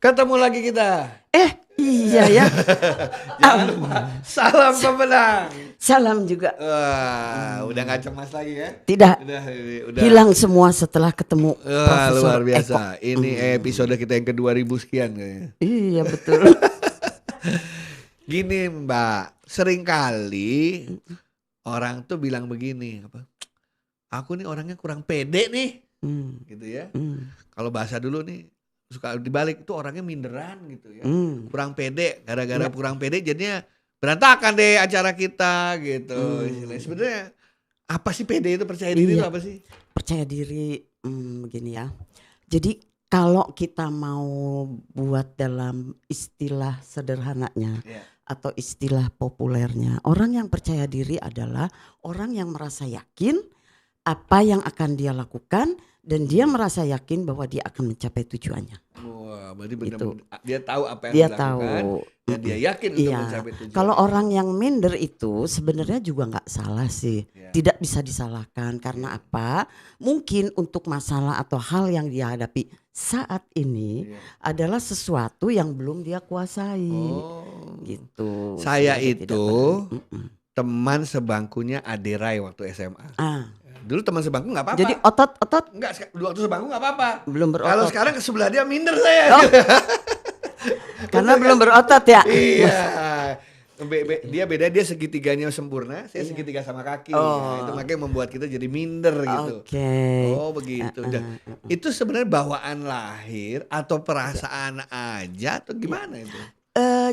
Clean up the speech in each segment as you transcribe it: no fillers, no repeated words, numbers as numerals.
Ketemu lagi kita. Iya ya. Jangan lupa salam pemenang. Salam juga. Wah, udah gak cemas lagi ya? Tidak. Udah. Hilang semua setelah ketemu Wah, Profesor luar biasa. Eko. Ini episode kita yang ke-2000 sekian kayaknya. Iya betul. Gini Mbak, seringkali orang tuh bilang begini, aku nih orangnya kurang pede nih, gitu ya. Kalau bahasa dulu nih suka dibalik itu orangnya minderan gitu ya, kurang pede, gara-gara kurang pede jadinya berantakan deh acara kita gitu. Sebenarnya apa sih pede itu, percaya diri itu apa sih? Percaya diri begini ya. Jadi kalau kita mau buat dalam istilah sederhananya atau istilah populernya, orang yang percaya diri adalah orang yang merasa yakin apa yang akan dia lakukan dan dia merasa yakin bahwa dia akan mencapai tujuannya. Wah, berarti benar-benar dia tahu apa yang Dia dilakukan tahu. dan dia yakin untuk mencapai tujuan. Kalau orang yang minder itu sebenarnya juga nggak salah sih, tidak bisa disalahkan karena apa? Mungkin untuk masalah atau hal yang dia hadapi saat ini adalah sesuatu yang belum dia kuasai, gitu. Saya itu teman sebangkunya Ade Rai waktu SMA. Dulu teman sebangku nggak apa-apa. Jadi otot Enggak, waktu sebangku nggak apa-apa. Belum berotot. Kalau sekarang ke sebelah dia minder saya. Karena belum berotot ya. Iya. Dia segitiganya sempurna, saya segitiga sama kaki. Nah, itu makanya membuat kita jadi minder gitu. Oh begitu. Itu sebenarnya bawaan lahir atau perasaan aja atau gimana itu?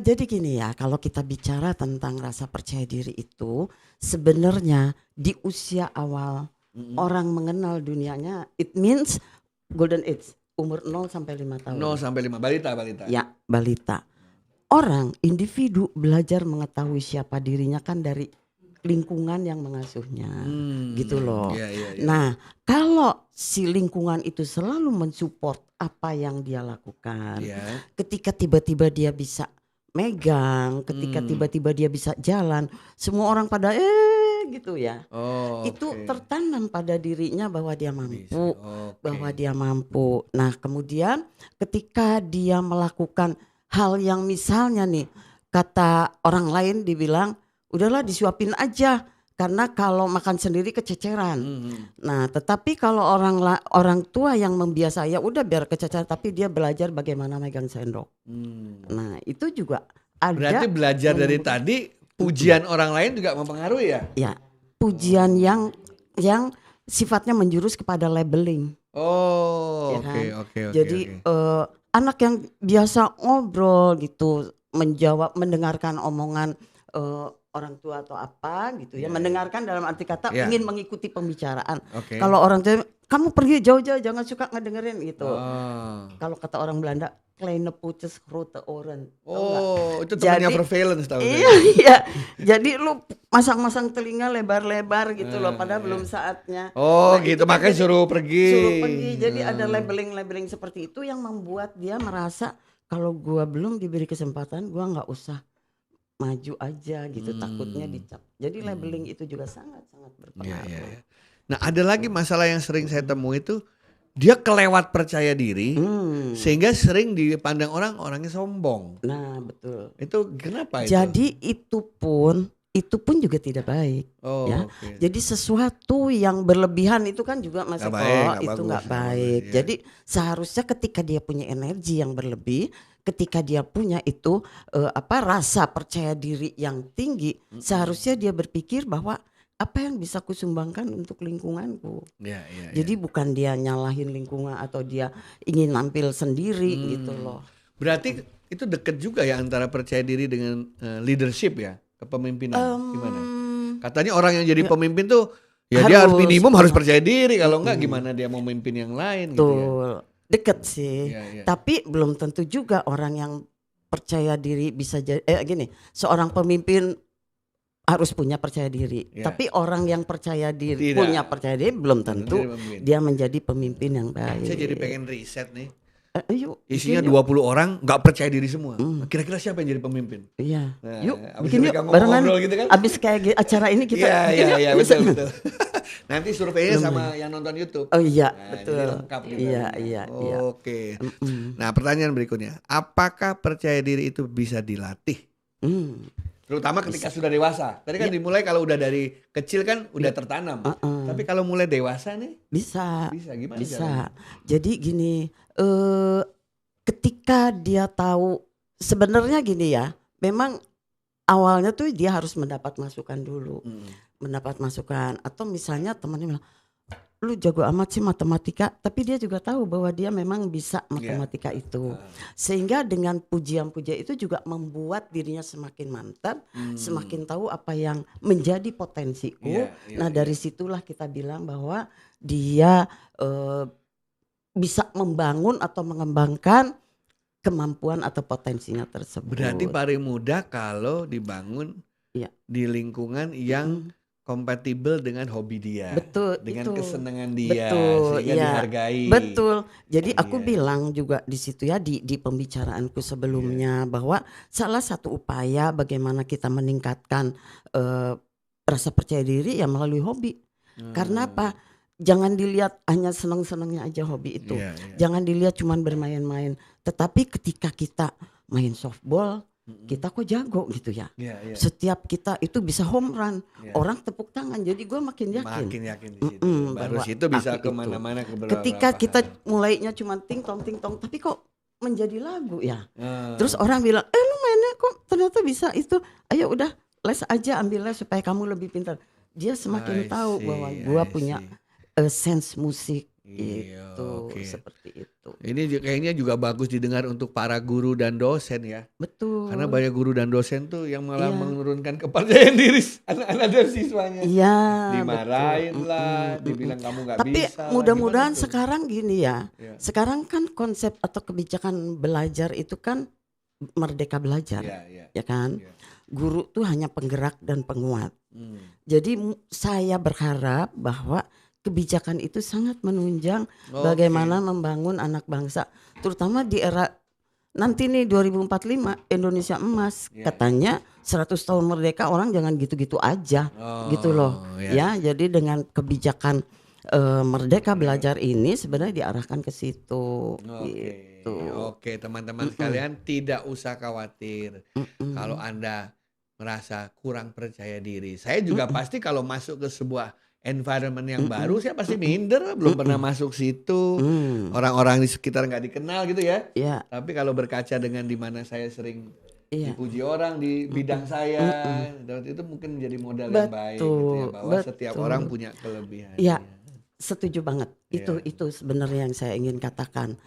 Jadi gini ya, kalau kita bicara tentang rasa percaya diri itu sebenarnya di usia awal orang mengenal dunianya, it means golden age, umur 0 sampai 5 tahun. 0 sampai 5, balita. Ya, balita. Orang, individu belajar mengetahui siapa dirinya kan dari lingkungan yang mengasuhnya, gitu loh. Nah, kalau si lingkungan itu selalu mensupport apa yang dia lakukan, ketika tiba-tiba dia bisa megang, ketika tiba-tiba dia bisa jalan, semua orang pada gitu ya. Itu tertanam pada dirinya bahwa dia mampu, bahwa dia mampu. Nah, kemudian ketika dia melakukan hal yang misalnya nih, kata orang lain dibilang, udahlah disuapin aja karena kalau makan sendiri kececeran. Nah, tetapi kalau orang tua yang membiasai ya udah biar kececeran tapi dia belajar bagaimana megang sendok. Nah, itu juga ada. Berarti belajar dari tadi pujian orang lain juga mempengaruhi ya? Ya, pujian yang sifatnya menjurus kepada labeling. Oke. Jadi anak yang biasa ngobrol gitu, mendengarkan omongan orang tua atau apa gitu ya, mendengarkan dalam arti kata ingin mengikuti pembicaraan. Kalau orang tua, kamu pergi jauh-jauh jangan suka ngedengerin gitu. Kalau kata orang Belanda, kleine poetjes grote oren. Itu temannya Vervelens tahu. Iya. Jadi lu masang-masang telinga lebar-lebar gitu loh, padahal belum saatnya. Gitu makanya suruh pergi. Jadi ada labeling seperti itu yang membuat dia merasa kalau gua belum diberi kesempatan, gua nggak usah maju aja gitu, takutnya dicap. Jadi labeling itu juga sangat-sangat berpengaruh. Nah, ada lagi masalah yang sering saya temui itu dia kelewat percaya diri sehingga sering dipandang orang orangnya sombong. Nah, betul. Itu kenapa itu? Jadi itu pun juga tidak baik ya. Jadi sesuatu yang berlebihan itu kan juga Mas Eko itu nggak baik. Jadi seharusnya ketika dia punya energi yang berlebih, ketika dia punya itu rasa percaya diri yang tinggi, seharusnya dia berpikir bahwa apa yang bisa kusumbangkan untuk lingkunganku. Jadi bukan dia nyalahin lingkungan atau dia ingin nampil sendiri gitu loh. Berarti itu deket juga ya antara percaya diri dengan leadership ya, kepemimpinan. Gimana? Katanya orang yang jadi pemimpin tuh dia harus minimum harus percaya diri, kalau enggak gimana dia mau memimpin yang lain gitu ya. Deket sih, tapi belum tentu juga orang yang percaya diri bisa jadi gini, seorang pemimpin harus punya percaya diri. Tapi orang yang percaya diri punya percaya diri belum tentu dia menjadi pemimpin yang baik. Saya jadi pengen riset nih. Isinya 20 orang nggak percaya diri semua. Kira-kira siapa yang jadi pemimpin? Iya. Nah, yuk bikin yuk barengan. Gitu kan? Abis kayak acara ini kita. Iya betul. Nanti surveinya sama yang nonton YouTube. Oh iya, Nah, betul. jadi lengkap nih. Iya. Oke. Nah, pertanyaan berikutnya, apakah percaya diri itu bisa dilatih? Terutama ketika sudah dewasa. Tadi kan dimulai kalau udah dari kecil kan udah tertanam. Tapi kalau mulai dewasa nih? Bisa. Gimana? Bisa. Caranya? Jadi gini, ketika dia tahu, sebenarnya gini ya, memang awalnya tuh dia harus mendapat masukan dulu. Mendapat masukan. Atau misalnya temannya bilang, lu jago amat sih matematika, tapi dia juga tahu bahwa dia memang bisa matematika itu. Sehingga dengan pujian-pujian itu juga membuat dirinya semakin mantap, semakin tahu apa yang menjadi potensiku. Nah dari situlah kita bilang bahwa dia bisa membangun atau mengembangkan kemampuan atau potensinya tersebut. Berarti paling mudah kalau dibangun di lingkungan yang kompatibel dengan hobi dia, betul, dengan itu kesenangan dia, betul, sehingga dihargai. Betul. Jadi aku bilang juga di situ ya di pembicaraanku sebelumnya bahwa salah satu upaya bagaimana kita meningkatkan rasa percaya diri ya melalui hobi. Karena apa? Jangan dilihat hanya senang-senangnya aja hobi itu. Jangan dilihat cuman bermain-main. Tetapi ketika kita main softball, kita kok jago gitu ya. Setiap kita itu bisa home run, orang tepuk tangan. Jadi gue makin yakin. Makin yakin di situ. Baru situ bisa kemana-mana. Ketika kita mulainya cuma ting tong, tapi kok menjadi lagu ya. Terus orang bilang, lu mainnya kok ternyata bisa itu. Ayo udah les aja, ambil les supaya kamu lebih pintar. Dia semakin tahu bahwa gue punya sense musik. Seperti itu. Ini kayaknya juga bagus didengar untuk para guru dan dosen ya. Betul. Karena banyak guru dan dosen tuh yang malah menurunkan kepercayaan diri anak-anak dan siswanya. Dimarahin lah, dibilang kamu nggak bisa. Tapi mudah-mudahan sekarang gini ya. Sekarang kan konsep atau kebijakan belajar itu kan merdeka belajar, ya kan. Guru tuh hanya penggerak dan penguat. Jadi saya berharap bahwa kebijakan itu sangat menunjang bagaimana membangun anak bangsa, terutama di era nanti nih 2045 Indonesia emas. Katanya 100 tahun merdeka, orang jangan gitu-gitu aja gitu loh. Ya, jadi dengan kebijakan merdeka belajar ini sebenarnya diarahkan ke situ. Gitu. Oke, teman-teman sekalian tidak usah khawatir kalau Anda merasa kurang percaya diri. Saya juga pasti kalau masuk ke sebuah environment yang baru, saya pasti minder, belum pernah masuk situ. Orang-orang di sekitar nggak dikenal gitu ya. Tapi kalau berkaca dengan di mana saya sering dipuji orang di bidang saya, itu mungkin menjadi modal yang baik gitu ya, bahwa setiap orang punya kelebihan. Iya, setuju banget. Itu sebenarnya yang saya ingin katakan.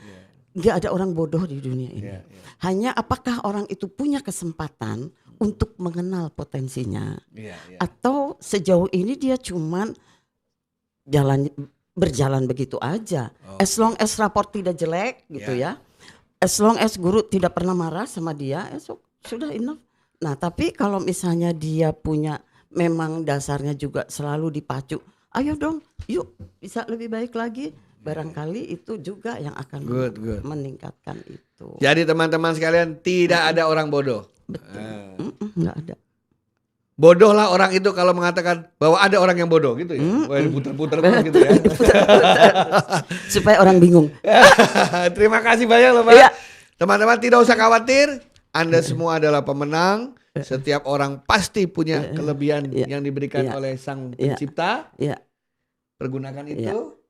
Nggak ada orang bodoh di dunia ini. Hanya apakah orang itu punya kesempatan untuk mengenal potensinya, atau sejauh ini dia cuman berjalan begitu aja. As long as raport tidak jelek gitu ya, as long as guru tidak pernah marah sama dia, sudah enough. Nah tapi kalau misalnya dia punya memang dasarnya juga selalu dipacu, ayo dong, yuk bisa lebih baik lagi. Barangkali itu juga yang akan meningkatkan itu. Jadi teman-teman sekalian, tidak ada orang bodoh. Betul. Nggak ada. Bodoh lah orang itu kalau mengatakan bahwa ada orang yang bodoh gitu ya. Diputer-puter gitu ya. Supaya orang bingung. Terima kasih banyak loh Pak. Teman-teman tidak usah khawatir. Anda semua adalah pemenang. Setiap orang pasti punya kelebihan yang diberikan oleh Sang Pencipta. Pergunakan itu.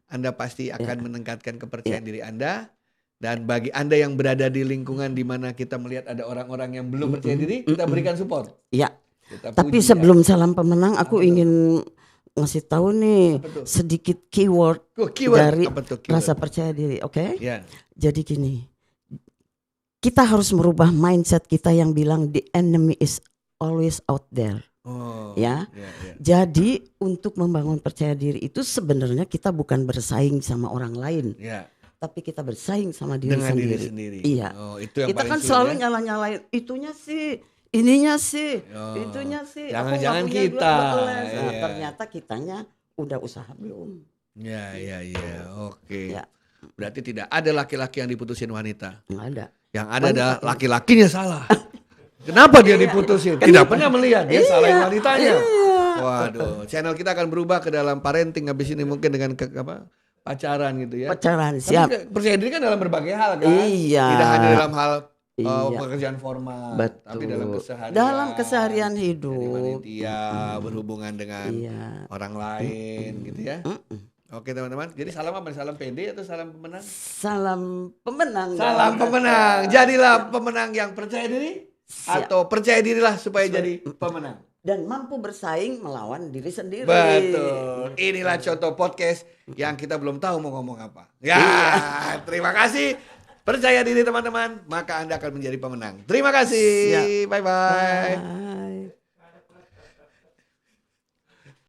Anda pasti akan meningkatkan kepercayaan diri Anda. Dan bagi Anda yang berada di lingkungan di mana kita melihat ada orang-orang yang belum percaya diri, kita berikan support. Tapi sebelum salam pemenang, aku ingin ngasih tahu nih sedikit keyword dari rasa percaya diri, oke? Jadi gini, kita harus merubah mindset kita yang bilang the enemy is always out there. Jadi untuk membangun percaya diri itu sebenarnya kita bukan bersaing sama orang lain, tapi kita bersaing sama diri sendiri. Itu yang kita kan selalu nyala-nyalain itunya sih, ininya sih, itunya sih. Jangan-jangan kita. Ternyata kitanya udah usaha belum. Oke. Berarti tidak ada laki-laki yang diputusin wanita. Nggak ada. Yang ada adalah laki-lakinya salah. Kenapa dia diputusin? Tidak pernah melihat dia salahin wanitanya. Waduh, channel kita akan berubah ke dalam parenting habis ini mungkin dengan pacaran gitu ya. Pacaran, siap. Tapi percaya diri kan dalam berbagai hal kan. Iya. Tidak hanya dalam hal Iya. pekerjaan formal, Betul. tapi dalam keseharian hidup. Jadi panitia, berhubungan dengan orang lain gitu ya. Oke teman-teman, jadi salam apa? Salam PD atau salam pemenang? Salam pemenang. Salam pemenang. Jadilah pemenang yang percaya diri. Atau percaya dirilah supaya jadi pemenang. Dan mampu bersaing melawan diri sendiri. Betul. Inilah contoh podcast yang kita belum tahu mau ngomong apa. Ya, terima kasih. Percaya diri teman-teman, maka Anda akan menjadi pemenang. Terima kasih. Bye-bye.